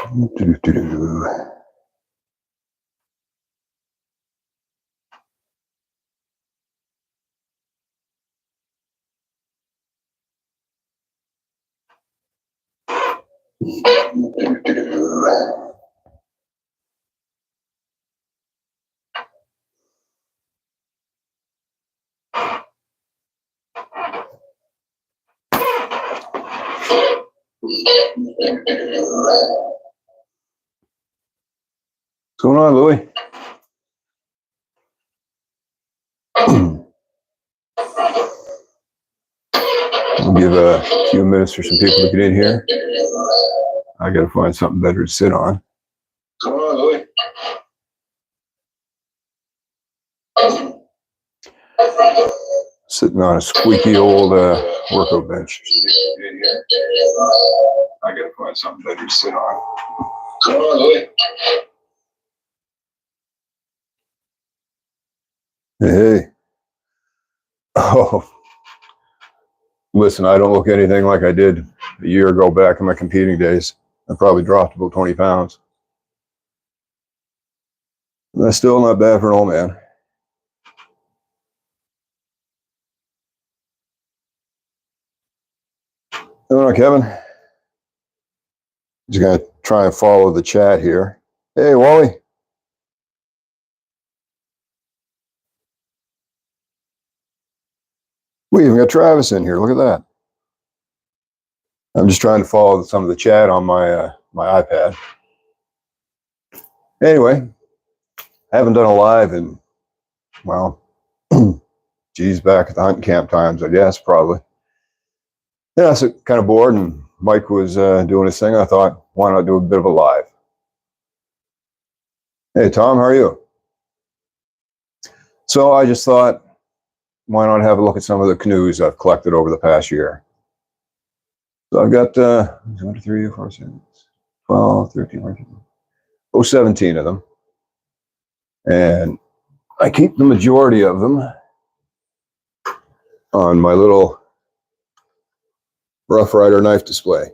What's going on, Louie? I'll give a few minutes for some people to get in here. I gotta find something better to sit on. What's going on, Louie? Sitting on a squeaky old workout bench. I gotta find something better to sit on. What's going on, Louie? Hey. Oh. Listen, I don't look anything like I did a year ago back in my competing days. I probably dropped about 20 pounds. That's still not bad for an old man. Hello, Kevin. Just gonna try and follow the chat here. Hey, Wally. We even got Travis in here. Look at that. I'm just trying to follow some of the chat on my my iPad. Anyway, I haven't done a live in, well, geez, back at the hunting camp times, I guess, probably. Yeah, so kind of bored, and Mike was doing his thing. I thought, why not do a bit of a live? Hey, Tom, how are you? So I just thought, why not have a look at some of the canoes I've collected over the past year? So I've got 1, 2, 3, 4, 6, 12, 13, 14, 17 of them. And I keep the majority of them on my little Rough Ryder knife display.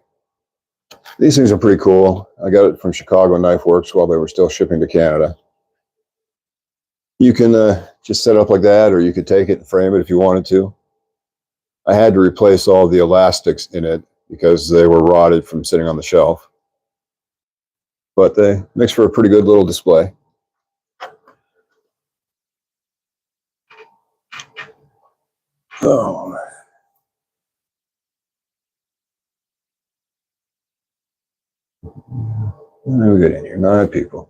These things are pretty cool. I got it from Chicago Knife Works while they were still shipping to Canada. You can just set it up like that, or you could take it and frame it if you wanted to. I had to replace all the elastics in it because they were rotted from sitting on the shelf. But they makes for a pretty good little display. Oh, what do we get in here? 9 people.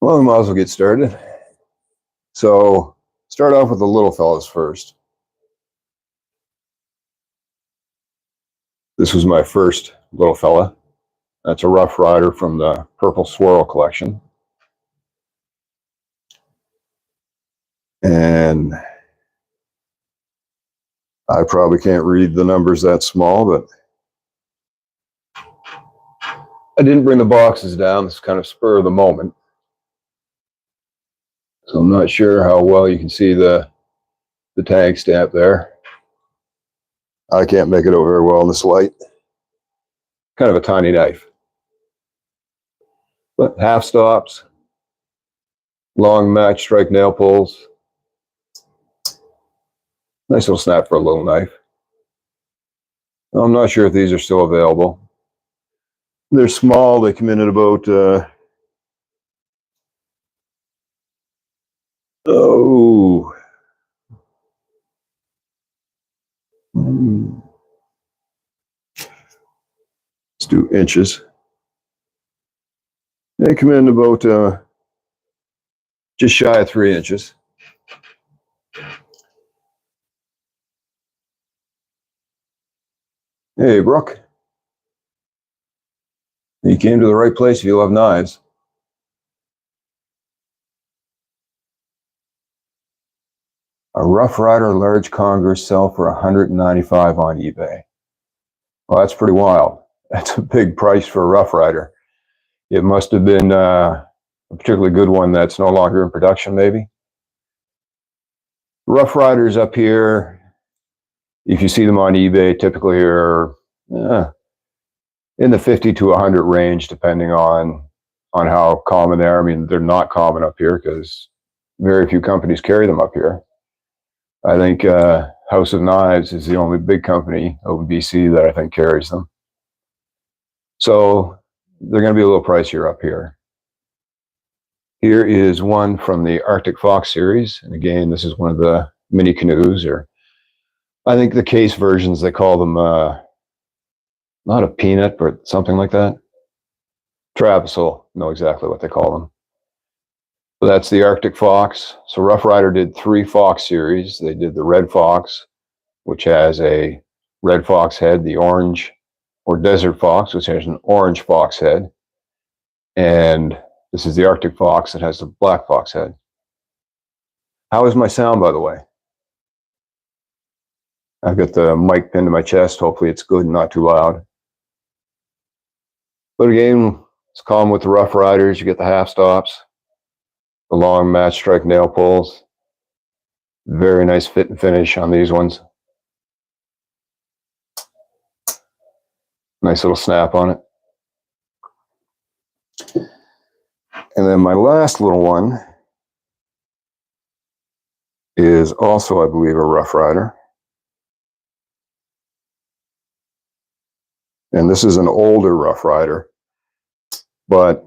Well, we might as well get started. So, start off with the little fellas first. This was my first little fella. That's a Rough Ryder from the Purple Swirl collection. And I probably can't read the numbers that small, but I didn't bring the boxes down. This is kind of spur of the moment. So I'm not sure how well you can see the tag stamp there. I can't make it out very well in this light. Kind of a tiny knife. But half stops, long match strike nail pulls. Nice little snap for a little knife. I'm not sure if these are still available. They're small. They come in at about let's do inches. They come in about just shy of 3 inches. Hey, Brooke. You came to the right place if you love knives. A Rough Ryder large conger sell for $195 on eBay. Well, that's pretty wild. That's a big price for a Rough Ryder. It must have been a particularly good one that's no longer in production, maybe. Rough Ryders up here, if you see them on eBay, typically are in the 50 to 100 range, depending on how common they are. I mean, they're not common up here because very few companies carry them up here. I think House of Knives is the only big company over BC that I think carries them. So they're going to be a little pricier up here. Here is one from the Arctic Fox series. And again, this is one of the mini canoes, or I think the case versions, they call them, not a peanut, but something like that. Travis will know exactly what they call them. So that's the Arctic Fox. So Rough Ryder did 3 Fox series. They did the Red Fox, which has a red fox head, the orange or Desert Fox, which has an orange fox head. And this is the Arctic Fox that has the black fox head. How is my sound, by the way? I've got the mic pinned to my chest. Hopefully it's good and not too loud. But again, it's common with the Rough Ryders. You get the half stops, the long match strike nail pulls. Very nice fit and finish on these ones. Nice little snap on it. And then my last little one is also, I believe, a Rough Ryder. And this is an older Rough Ryder, but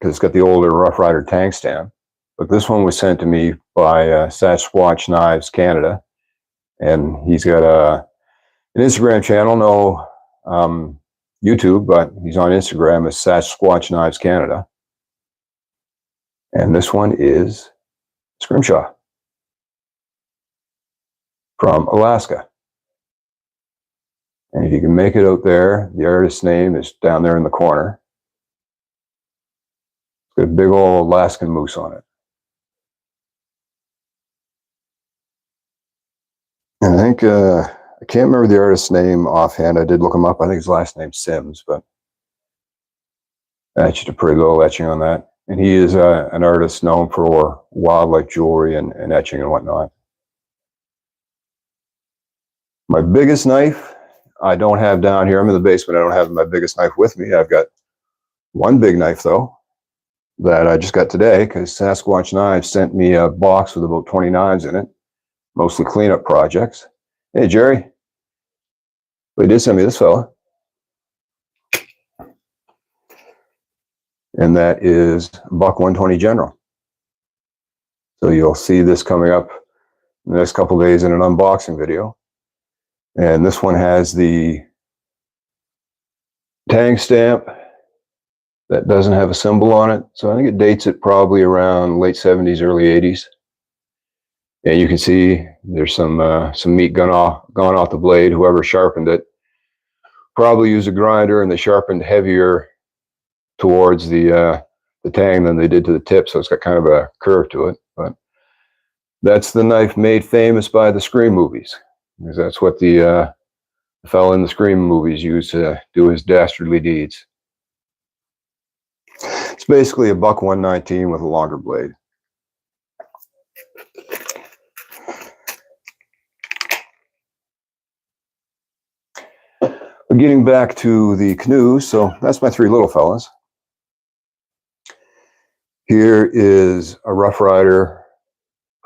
because it's got the older Rough Ryder tank stand. But this one was sent to me by Sasquatch Knives Canada, and he's got an Instagram channel, no YouTube, but he's on Instagram as Sasquatch Knives Canada. And this one is Scrimshaw from Alaska. And if you can make it out there, the artist's name is down there in the corner. It's got a big old Alaskan moose on it. And I think, I can't remember the artist's name offhand. I did look him up. I think his last name's Sims, but that's just a pretty little etching on that. And he is an artist known for wildlife jewelry and etching and whatnot. My biggest knife, I don't have down here. I'm in the basement. I don't have my biggest knife with me. I've got one big knife, though, that I just got today because Sasquatch Knives sent me a box with about 20 knives in it, mostly cleanup projects. Hey, Jerry. They did send me this fella. And that is Buck 120 General. So you'll see this coming up in the next couple of days in an unboxing video. And this one has the tang stamp that doesn't have a symbol on it. So I think it dates it probably around late 70s, early 80s. And you can see there's some meat gone off the blade. Whoever sharpened it probably used a grinder, and they sharpened heavier towards the tang than they did to the tip. So it's got kind of a curve to it. But that's the knife made famous by the Scream movies, because that's what the fellow in the Scream movies used to do his dastardly deeds. It's basically a Buck 119 with a longer blade. But getting back to the canoe, so that's my 3 little fellas. Here is a Rough Ryder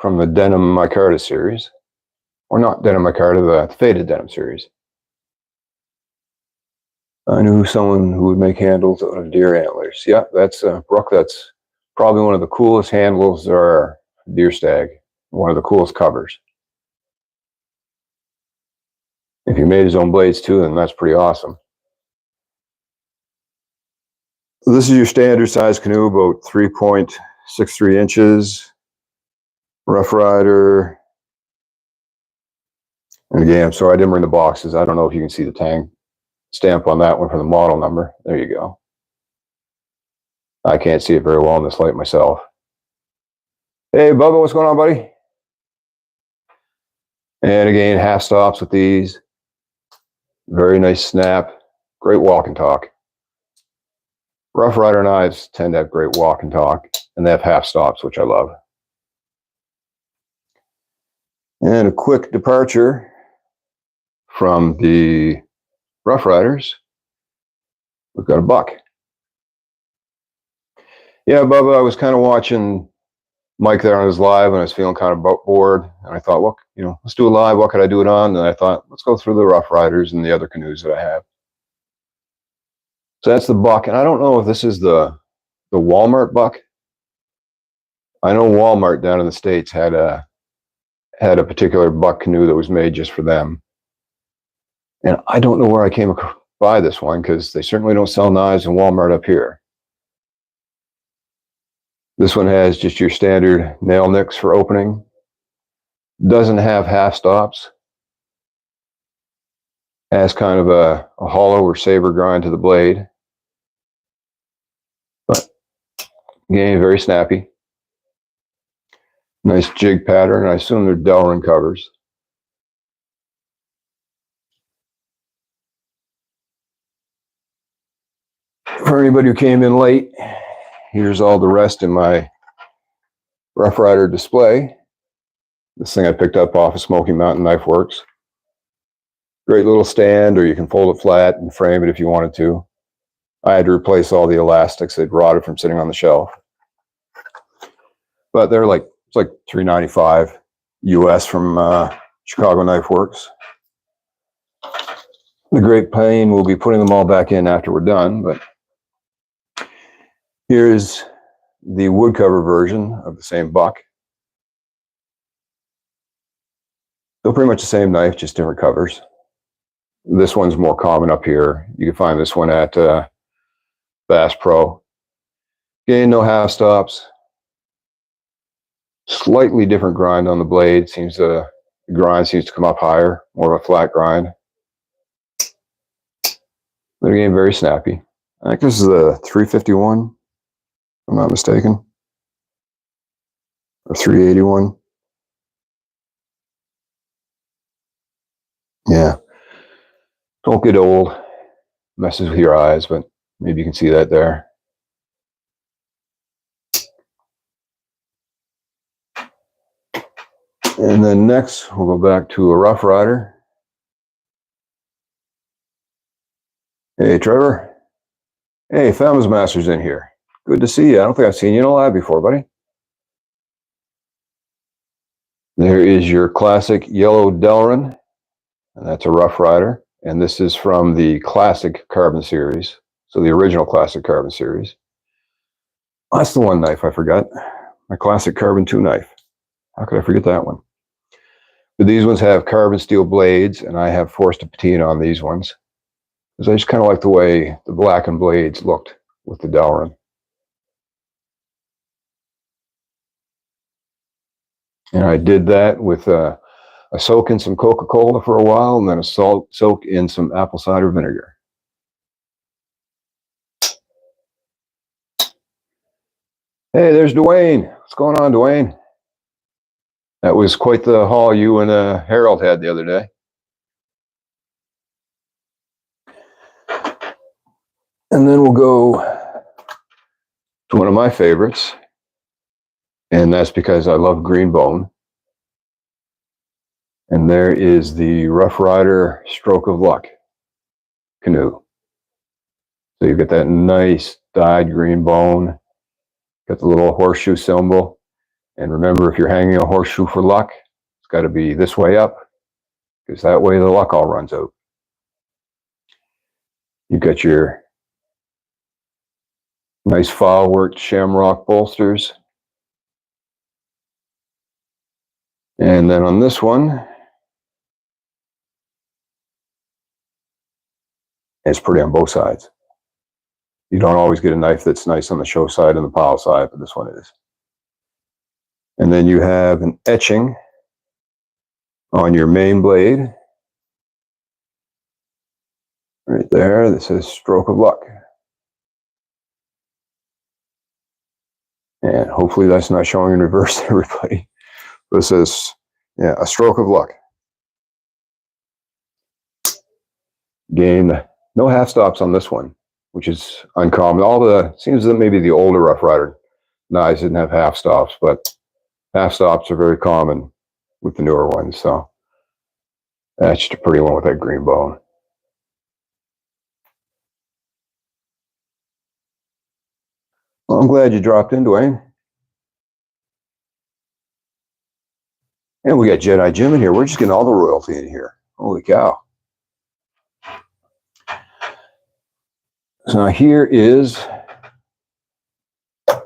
from the Denim Micarta series, or not Denim Micarta, the Faded Denim series. I knew someone who would make handles out of deer antlers. Yeah, that's Brooke. That's probably one of the coolest handles there are. Deer stag, one of the coolest covers. If he made his own blades too, then that's pretty awesome. This is your standard size canoe, about 3.63 inches. Rough Ryder. And again, I'm sorry I didn't bring the boxes. I don't know if you can see the tang stamp on that one for the model number. There you go. I can't see it very well in this light myself. Hey, Bubba, what's going on, buddy? And again, half stops with these. Very nice snap. Great walk and talk. Rough Ryder knives tend to have great walk and talk, and they have half stops, which I love. And a quick departure from the Rough Ryders. we've got a buck. Yeah, Bubba, I was kind of watching Mike there on his live, and I was feeling kind of bored. And I thought, well, let's do a live. What could I do it on? And I thought, let's go through the Rough Riders and the other canoes that I have. So that's the buck, and I don't know if this is the Walmart buck. I know Walmart down in the States had a particular buck canoe that was made just for them. And I don't know where I came by this one, because they certainly don't sell knives in Walmart up here. This one has just your standard nail nicks for opening. Doesn't have half stops. Has kind of a hollow or saber grind to the blade. But again, very snappy. Nice jig pattern. I assume they're Delrin covers. For anybody who came in late, here's all the rest in my Rough Ryder display. This thing I picked up off of Smoky Mountain Knife Works. Great little stand, or you can fold it flat and frame it if you wanted to. I had to replace all the elastics. They'd rotted from sitting on the shelf. But they're it's like $3.95 US from Chicago Knife Works. The great pain, we'll be putting them all back in after we're done, but here's the wood cover version of the same buck. Still pretty much the same knife, just different covers. This one's more common up here. You can find this one at Bass Pro. Again, no half stops. Slightly different grind on the blade. The grind seems to come up higher, more of a flat grind. But again, very snappy. I think this is a 351, if I'm not mistaken. Or 381. Yeah. Don't get old. Messes with your eyes, but maybe you can see that there. And then next, we'll go back to a Rough Ryder. Hey, Trevor. Hey, Famous Master's in here. Good to see you. I don't think I've seen you in a live before, buddy. There is your classic yellow Delrin, and that's a Rough Ryder. And this is from the classic carbon series. So the original classic carbon series. That's the one knife I forgot. My classic carbon 2 knife. How could I forget that one? But these ones have carbon steel blades, and I have forced a patina on these ones, because I just kind of like the way the blackened blades looked with the Delrin. And I did that with a soak in some Coca-Cola for a while, and then a soak in some apple cider vinegar. Hey, there's Dwayne. What's going on, Dwayne? That was quite the haul you and Harold had the other day. And then we'll go to one of my favorites, and that's because I love green bone. And there is the Rough Ryder Stroke of Luck canoe. So you get that nice dyed green bone, got the little horseshoe symbol. And remember, if you're hanging a horseshoe for luck, it's got to be this way up, because that way the luck all runs out. You've got your nice file worked shamrock bolsters. And then on this one, it's pretty on both sides. You don't always get a knife that's nice on the show side and the pile side, but this one is. And then you have an etching on your main blade. Right there, this says Stroke of Luck. And hopefully that's not showing in reverse, everybody. But it says, yeah, a stroke of luck. Again, no half stops on this one, which is uncommon. Seems that maybe the older Rough Ryder knives didn't have half stops, but half stops are very common with the newer ones. So that's just a pretty one with that green bone. Well, I'm glad you dropped in, Dwayne. And we got Jedi Jim in here. We're just getting all the royalty in here. Holy cow. So now here is a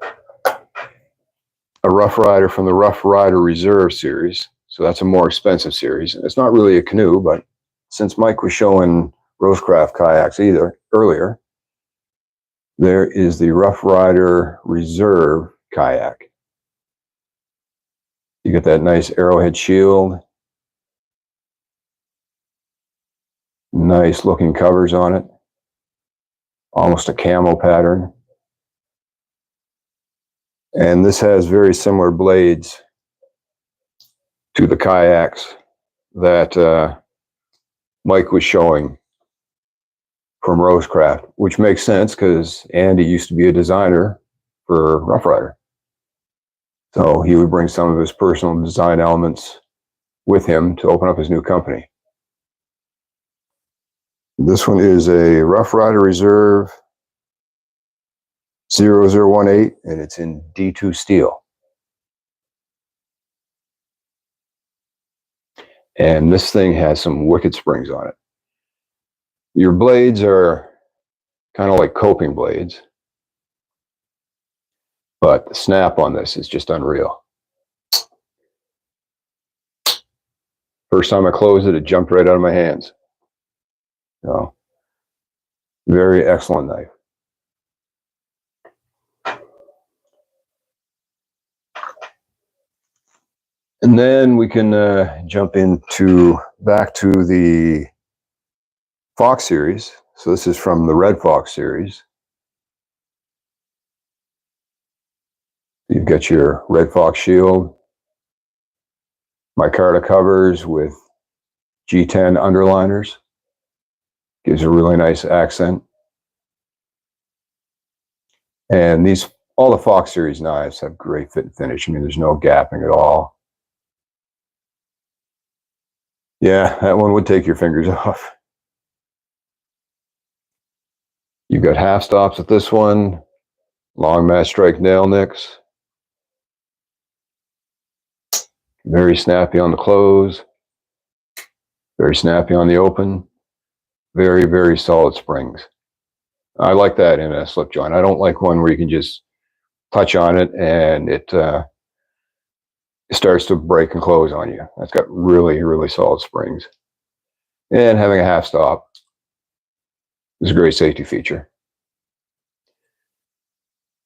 Rough Ryder from the Rough Ryder Reserve series. So that's a more expensive series. It's not really a canoe, but since Mike was showing Rosecraft kayaks earlier, there is the Rough Ryder Reserve kayak. You get that nice arrowhead shield. Nice looking covers on it. Almost a camo pattern. And this has very similar blades to the kayaks that Mike was showing from Rosecraft, which makes sense because Andy used to be a designer for Rough Ryder. So he would bring some of his personal design elements with him to open up his new company. This one is a Rough Ryder Reserve 0018, and it's in D2 steel. And this thing has some wicked springs on it. Your blades are kind of like coping blades, but the snap on this is just unreal. First time I closed it, it jumped right out of my hands. So, very excellent knife. And then we can jump back to the Fox series. So this is from the Red Fox series. You've got your Red Fox shield, micarta covers with G10 underliners. Gives a really nice accent. And all the Fox series knives have great fit and finish. I mean, there's no gapping at all. Yeah, that one would take your fingers off. You've got half stops with this one, long match strike nail nicks. Very snappy on the close, very snappy on the open, very, very solid springs. I like that in a slip joint. I don't like one where you can just touch on it and it starts to break and close on you. That's got really, really solid springs. And having a half stop is a great safety feature.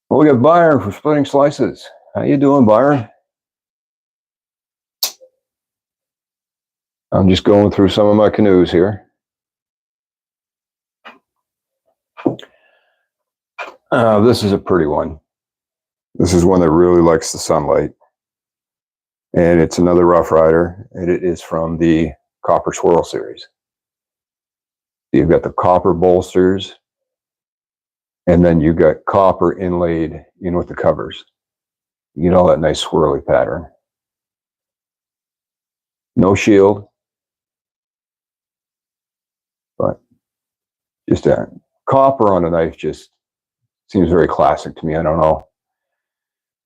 Well, we got Byron from Splitting Slices. How you doing, Byron? I'm just going through some of my canoes here. This is a pretty one. This is one that really likes the sunlight. And it's another Rough Ryder, and it is from the Copper Swirl series. You've got the copper bolsters, and then you've got copper inlaid in with the covers. You get all that nice swirly pattern. No shield, but just a copper on a knife just seems very classic to me. I don't know.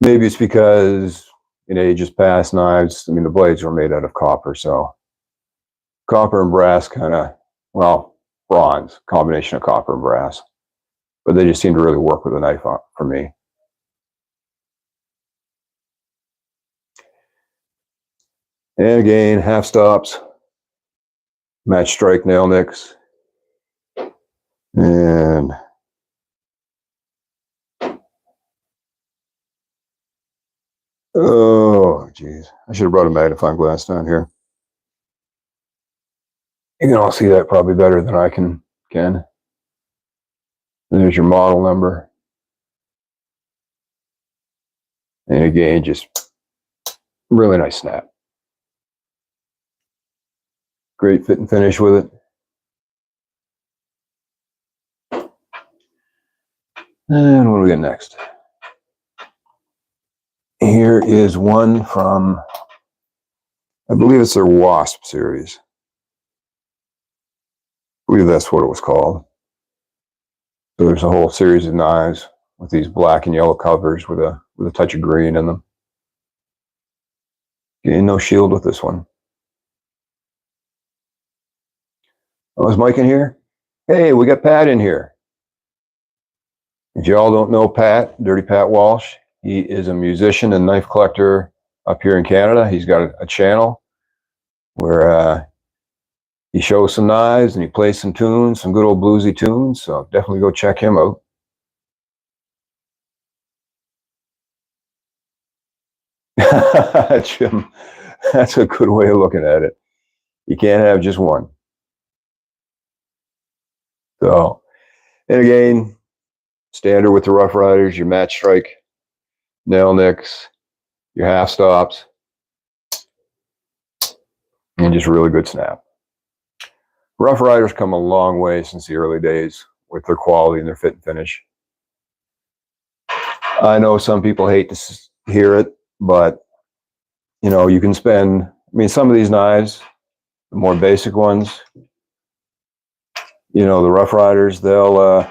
Maybe it's because in ages past, knives, I mean, the blades were made out of copper, so copper and brass kind of, well, bronze, combination of copper and brass. But they just seem to really work with a knife for me. And again, half stops, match strike nail nicks, and oh, geez. I should have brought a magnifying glass down here. You can all see that probably better than I can. And there's your model number. And again, just really nice snap. Great fit and finish with it. And what do we got next? Here is one from, I believe it's their Wasp series. I believe that's what it was called. So there's a whole series of knives with these black and yellow covers with a touch of green in them. Getting no shield with this one. Oh, is Mike in here? Hey, we got Pat in here. If y'all don't know Pat, Dirty Pat Walsh, he is a musician and knife collector up here in Canada. He's got a channel where he shows some knives and he plays some tunes, some good old bluesy tunes. So definitely go check him out. Jim, that's a good way of looking at it. You can't have just one. So, and again, standard with the Rough Ryders, your match strike, nail nicks, your half stops, and just really good snap. Rough Ryders come a long way since the early days with their quality and their fit and finish. I know some people hate to hear it, but you know, you can spend, I mean, some of these knives, the more basic ones, you know, the Rough Ryders, they'll,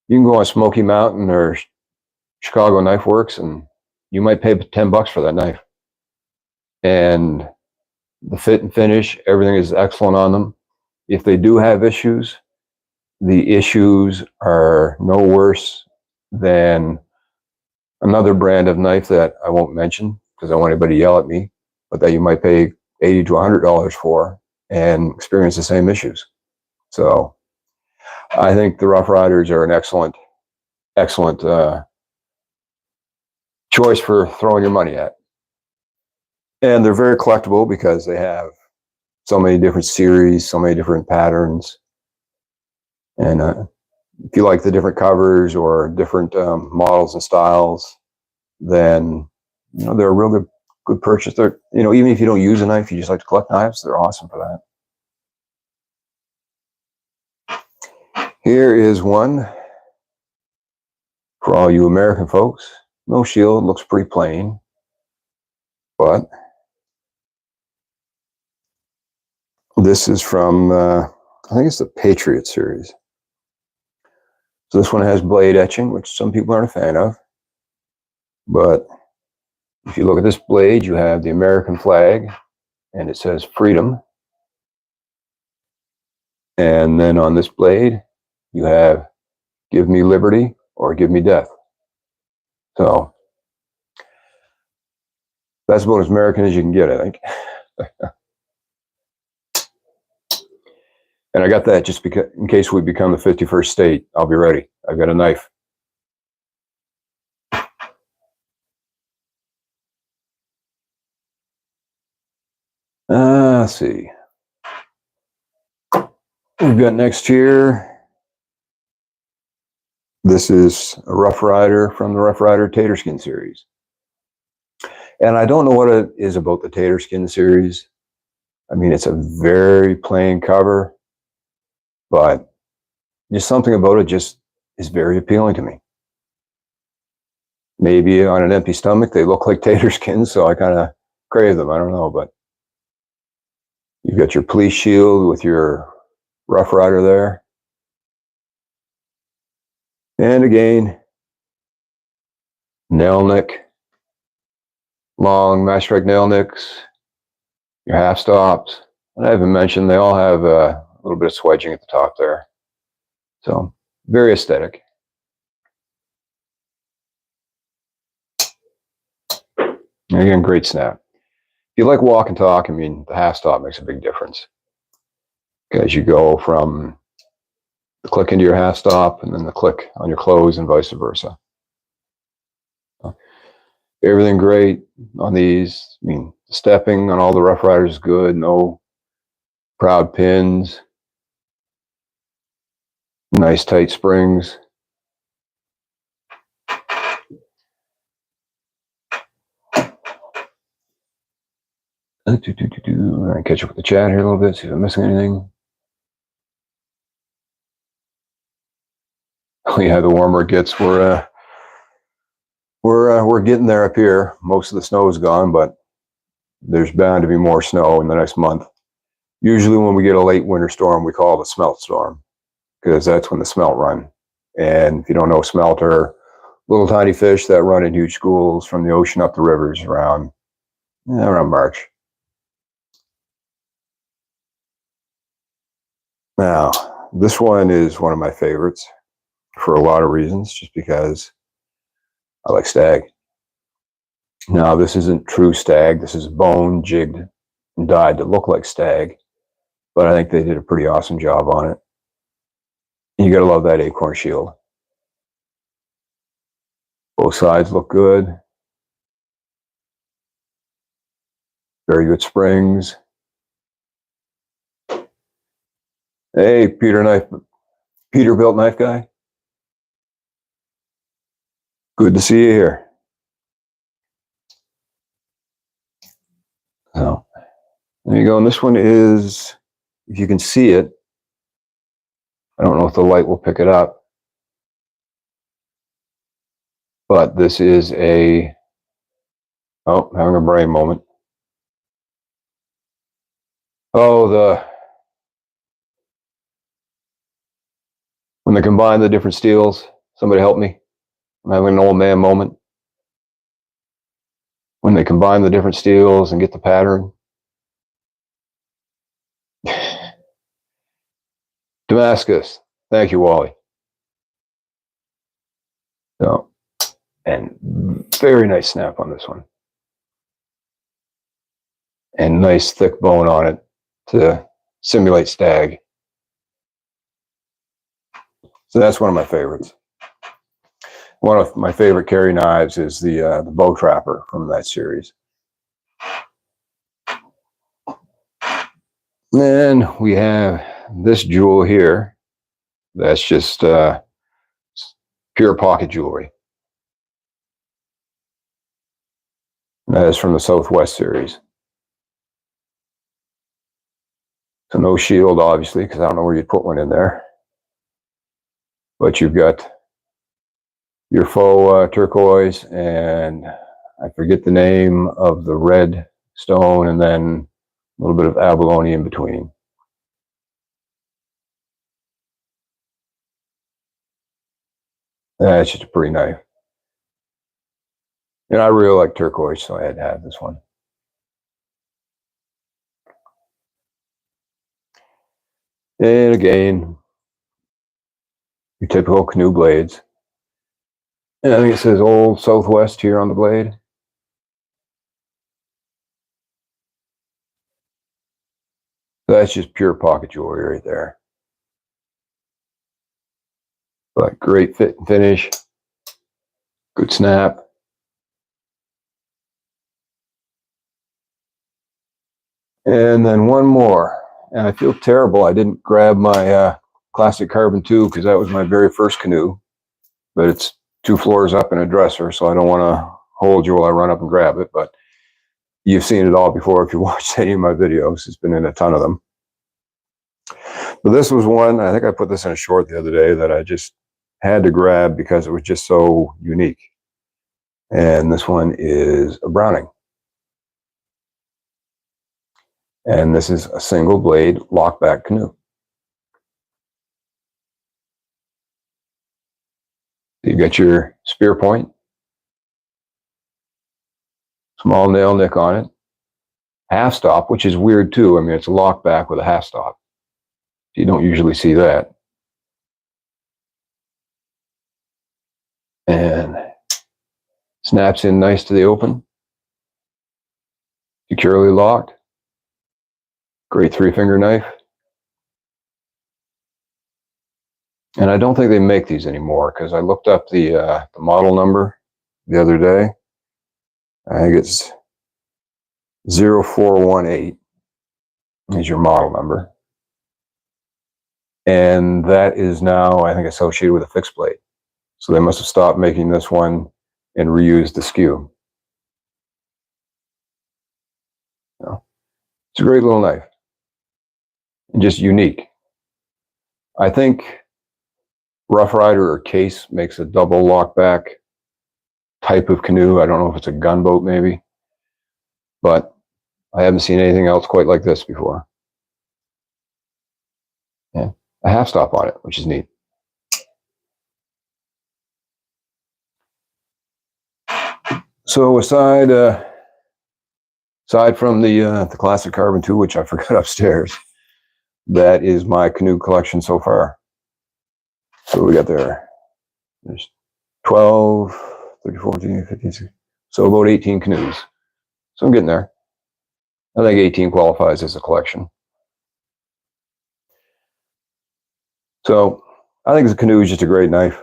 you can go on Smoky Mountain or Chicago Knife Works and you might pay $10 for that knife. And the fit and finish, everything is excellent on them. If they do have issues, the issues are no worse than another brand of knife that I won't mention because I don't want anybody to yell at me, but that you might pay $80 to $100 for and experience the same issues. So I think the Rough Ryders are an excellent choice for throwing your money at. And they're very collectible because they have so many different series, so many different patterns. And if you like the different covers or different models and styles, then you know they're a real good purchase. They're, you know, even if you don't use a knife, you just like to collect knives, they're awesome for that. Here is one for all you American folks. No shield, looks pretty plain, but this is from I think it's the Patriot series. So this one has blade etching, which some people aren't a fan of. But if you look at this blade, you have the American flag, and it says freedom. And then on this blade, you have give me liberty or give me death. So that's about as American as you can get, I think. And I got that just because, in case we become the 51st state, I'll be ready. I've got a knife. Let's see. We've got next here. This is a Rough Ryder from the Rough Ryder Tater Skin series. And I don't know what it is about the Tater Skin series. I mean, it's a very plain cover, but just something about it just is very appealing to me. Maybe on an empty stomach, they look like tater skins, so I kind of crave them. I don't know, but you've got your police shield with your Rough Ryder there. And again, nail nick, long match strike nail nicks, your half stops. And I haven't mentioned, they all have a little bit of swedging at the top there. So very aesthetic. Again, great snap. If you like walk and talk, I mean, the half stop makes a big difference. As you go from the click into your half stop and then the click on your close and vice versa. Everything great on these. I mean, the stepping on all the Rough Ryders is good. No proud pins. Nice tight springs. I'm gonna catch up with the chat here a little bit, see if I'm missing anything. Oh yeah, the warmer it gets, we're getting there up here. Most of the snow is gone, but there's bound to be more snow in the next month. Usually when we get a late winter storm, we call it a smelt storm, because that's when the smelt run. And if you don't know smelter, little tiny fish that run in huge schools from the ocean up the rivers around March. Now, this one is one of my favorites for a lot of reasons, just because I like stag. Now, this isn't true stag. This is bone jigged and dyed to look like stag, but I think they did a pretty awesome job on it. You gotta love that acorn shield. Both sides look good. Very good springs. Hey, Peterbilt knife guy. Good to see you here. So, there you go. And this one is, if you can see it, I don't know if the light will pick it up, but this is having a brain moment. When they combine the different steels, somebody help me. I'm having an old man moment. When they combine the different steels and get the pattern. Damascus. Thank you, Wally. So, and very nice snap on this one. And nice thick bone on it to simulate stag. So that's one of my favorites. One of my favorite carry knives is the bow trapper from that series. Then we have this jewel here. That's just pure pocket jewelry. That is from the Southwest series. So no shield, obviously, because I don't know where you'd put one in there. But you've got your faux turquoise, and I forget the name of the red stone, and then a little bit of abalone in between. It's just a pretty knife. And I really like turquoise, so I had to have this one. And again, your typical canoe blades. And I think it says Old Southwest here on the blade. That's just pure pocket jewelry right there. But great fit and finish. Good snap. And then one more. And I feel terrible I didn't grab my classic carbon 2 because that was my very first canoe. But it's 2 floors up in a dresser, so I don't want to hold you while I run up and grab it. But you've seen it all before if you watched any of my videos. It's been in a ton of them. But this was one, I think I put this in a short the other day, that I just had to grab because it was just so unique. And this one is a Browning. And this is a single blade lockback canoe. You got your spear point, small nail nick on it, half stop, which is weird too. I mean, it's a lockback with a half stop. You don't usually see that. And snaps in nice to the open, securely locked. Great 3-finger knife. And I don't think they make these anymore because I looked up the model number the other day. I think it's 0418 is your model number. And that is now, I think, associated with a fixed blade. So they must have stopped making this one and reused the skew. So, it's a great little knife. And just unique. I think Rough Ryder or Case makes a double lockback type of canoe. I don't know if it's a gunboat maybe, but I haven't seen anything else quite like this before. Yeah, a half stop on it, which is neat. So aside from the classic carbon 2, which I forgot upstairs, that is my canoe collection so far. So we got there's 12, 13, 14, 15, 16, so about 18 canoes. So I'm getting there. I think 18 qualifies as a collection. So I think the canoe is just a great knife.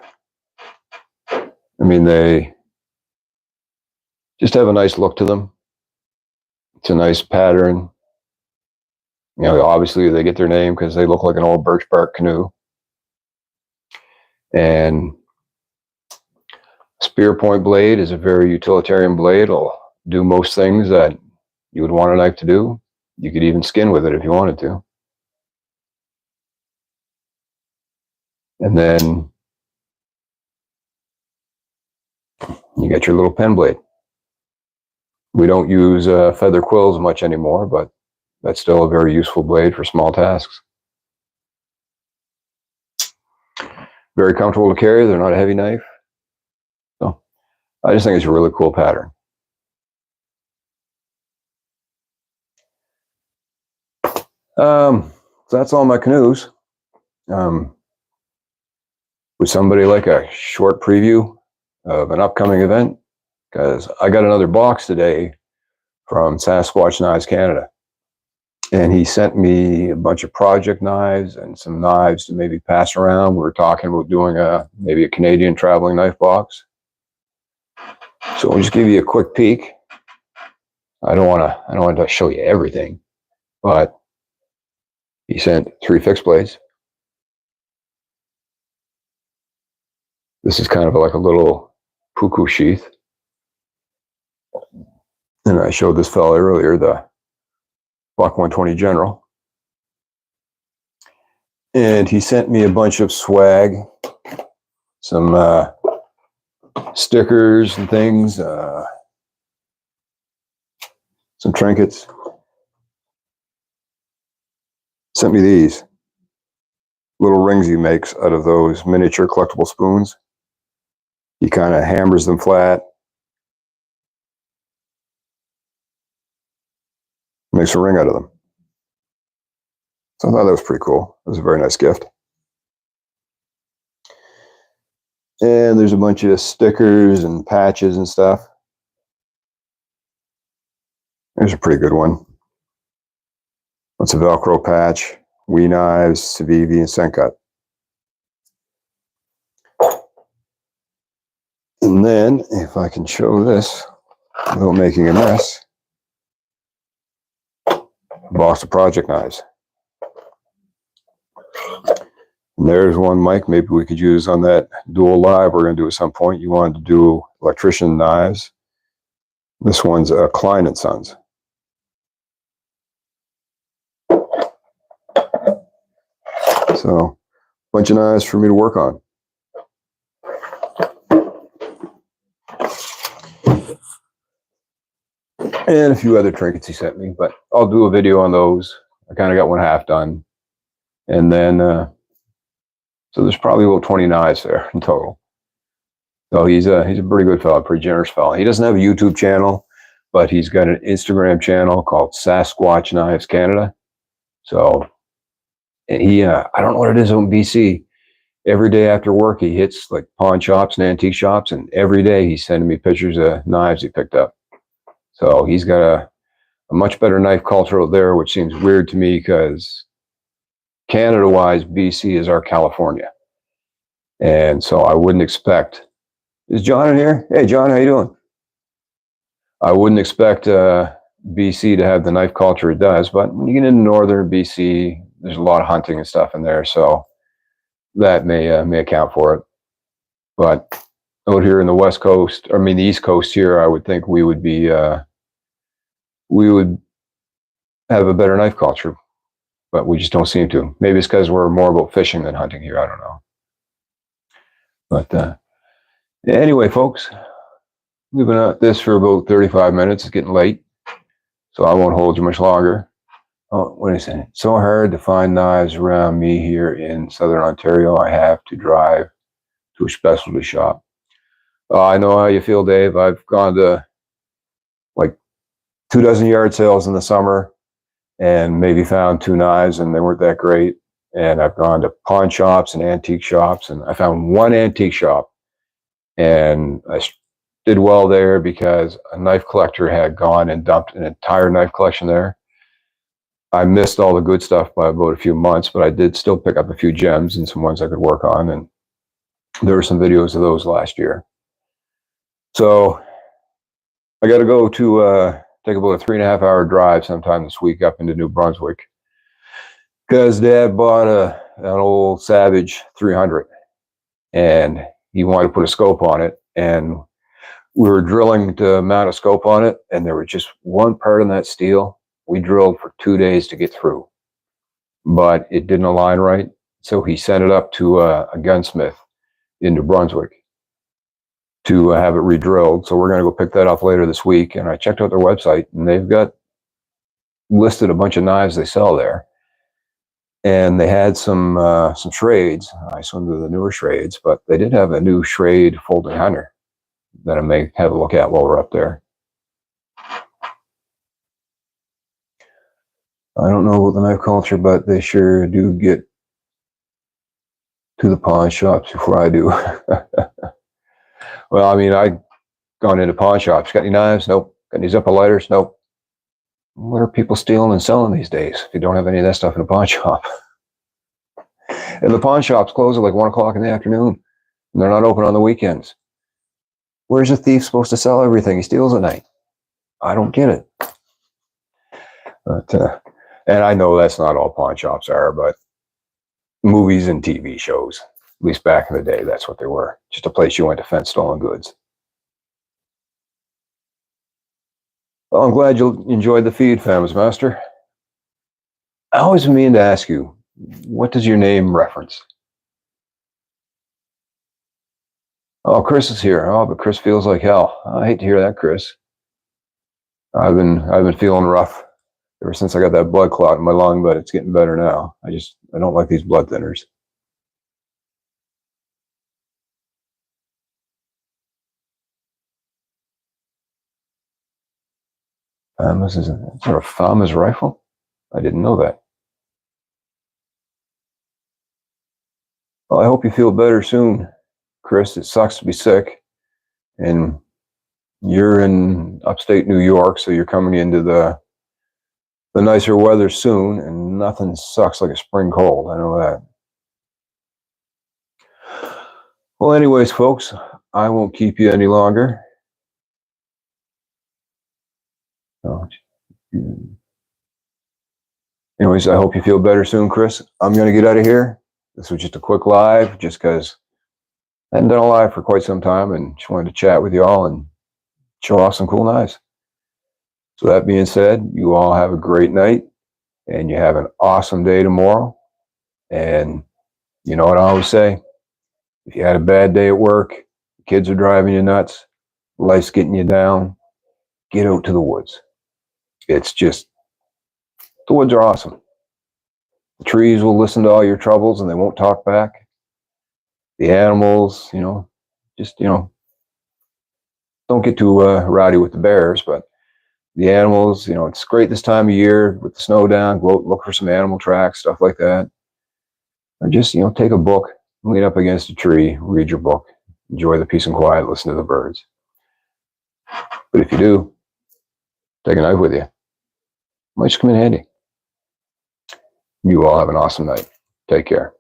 I mean, they just have a nice look to them. It's a nice pattern. You know, obviously they get their name because they look like an old birch bark canoe. And spear point blade is a very utilitarian blade. It'll do most things that you would want a knife to do. You could even skin with it if you wanted to. And then you get your little pen blade. We don't use feather quills much anymore, but that's still a very useful blade for small tasks. Very comfortable to carry. They're not a heavy knife. So I just think it's a really cool pattern. So that's all my canoes. Would somebody like a short preview of an upcoming event? Because I got another box today from Sasquatch Knives Canada. And he sent me a bunch of project knives and some knives to maybe pass around. We were talking about doing maybe a Canadian traveling knife box. So I'll just give you a quick peek. I don't want to show you everything, but he sent 3 fixed blades. This is kind of like a little puku sheath. And I showed this fella earlier, the Buck 120 General. And he sent me a bunch of swag, some stickers and things, some trinkets. Sent me these little rings he makes out of those miniature collectible spoons. He kind of hammers them flat, makes a ring out of them. So I thought that was pretty cool. It was a very nice gift. And there's a bunch of stickers and patches and stuff. There's a pretty good one. That's a Velcro patch, Wee Knives, Civivi, and Sencut. And then, if I can show this without making a mess, a box of project knives. And there's one, Mike, maybe we could use on that dual live we're going to do at some point. You wanted to do electrician knives. This one's a Klein & Sons. So, a bunch of knives for me to work on. And a few other trinkets he sent me, but I'll do a video on those. I kind of got one half done. And then, so there's probably about 20 knives there in total. So he's a pretty good fellow, pretty generous fellow. He doesn't have a YouTube channel, but he's got an Instagram channel called Sasquatch Knives Canada. So, and he, I don't know what it is in BC. Every day after work, he hits like pawn shops and antique shops, and every day he's sending me pictures of knives he picked up. So he's got a much better knife culture out there, which seems weird to me because Canada-wise, BC is our California. And so I wouldn't expect, is John in here? Hey, John, how you doing? I wouldn't expect BC to have the knife culture it does, but when you get into northern BC, there's a lot of hunting and stuff in there, so that may account for it. But out here in the West Coast, I mean the East Coast here, I would think we would be, we would have a better knife culture, but we just don't seem to. Maybe it's because we're more about fishing than hunting here, I don't know. But anyway, folks, we've been at this for about 35 minutes. It's getting late, so I won't hold you much longer. Oh, wait a second. It's so hard to find knives around me here in Southern Ontario. I have to drive to a specialty shop. I know how you feel, Dave. I've gone to like 24 yard sales in the summer and maybe found 2 knives and they weren't that great. And I've gone to pawn shops and antique shops, and I found one antique shop, and I did well there because a knife collector had gone and dumped an entire knife collection there. I missed all the good stuff by about a few months, but I did still pick up a few gems and some ones I could work on, and there were some videos of those last year. So I got to go to take about a 3.5 hour drive sometime this week up into New Brunswick because Dad bought an old Savage 300 and he wanted to put a scope on it, and we were drilling to mount a scope on it, and there was just one part on that steel. We drilled for 2 days to get through, but it didn't align right. So he sent it up to a gunsmith in New Brunswick to have it re-drilled. So we're going to go pick that up later this week. And I checked out their website, and they've got listed a bunch of knives they sell there. And they had some Schrades. I swim to the newer Schrades, but they did have a new Schrade folding hunter that I may have a look at while we're up there. I don't know about the knife culture, but they sure do get to the pawn shops before I do. Well, I mean, I've gone into pawn shops. Got any knives? Nope. Got any zipper lighters? Nope. What are people stealing and selling these days if you don't have any of that stuff in a pawn shop? And the pawn shops close at like 1 o'clock in the afternoon, and they're not open on the weekends. Where's a thief supposed to sell everything he steals at night? I don't get it. But, and I know that's not all pawn shops are, but movies and TV shows, at least back in the day, that's what they were. Just a place you went to fence stolen goods. Well, I'm glad you enjoyed the feed, Famous Master. I always mean to ask you, what does your name reference? Oh, Chris is here. Oh, but Chris feels like hell. I hate to hear that, Chris. I've been feeling rough ever since I got that blood clot in my lung, but it's getting better now. I don't like these blood thinners. Is there a Thomas rifle? I didn't know that. Well, I hope you feel better soon, Chris. It sucks to be sick, and you're in upstate New York, so you're coming into the nicer weather soon, and nothing sucks like a spring cold. I know that. Well, anyways, folks, I won't keep you any longer. Anyways, I hope you feel better soon, Chris. I'm going to get out of here. This was just a quick live, just because I hadn't done a live for quite some time and just wanted to chat with you all and show off some cool knives. So that being said, you all have a great night, and you have an awesome day tomorrow. And you know what I always say, if you had a bad day at work, kids are driving you nuts, life's getting you down, get out to the woods. It's just, the woods are awesome. The trees will listen to all your troubles and they won't talk back. The animals, just, don't get too rowdy with the bears, but the animals, it's great this time of year with the snow down, go out, look for some animal tracks, stuff like that. Or just, take a book, lean up against a tree, read your book, enjoy the peace and quiet, listen to the birds. But if you do, take a knife with you. Might just come in handy. You all have an awesome night. Take care.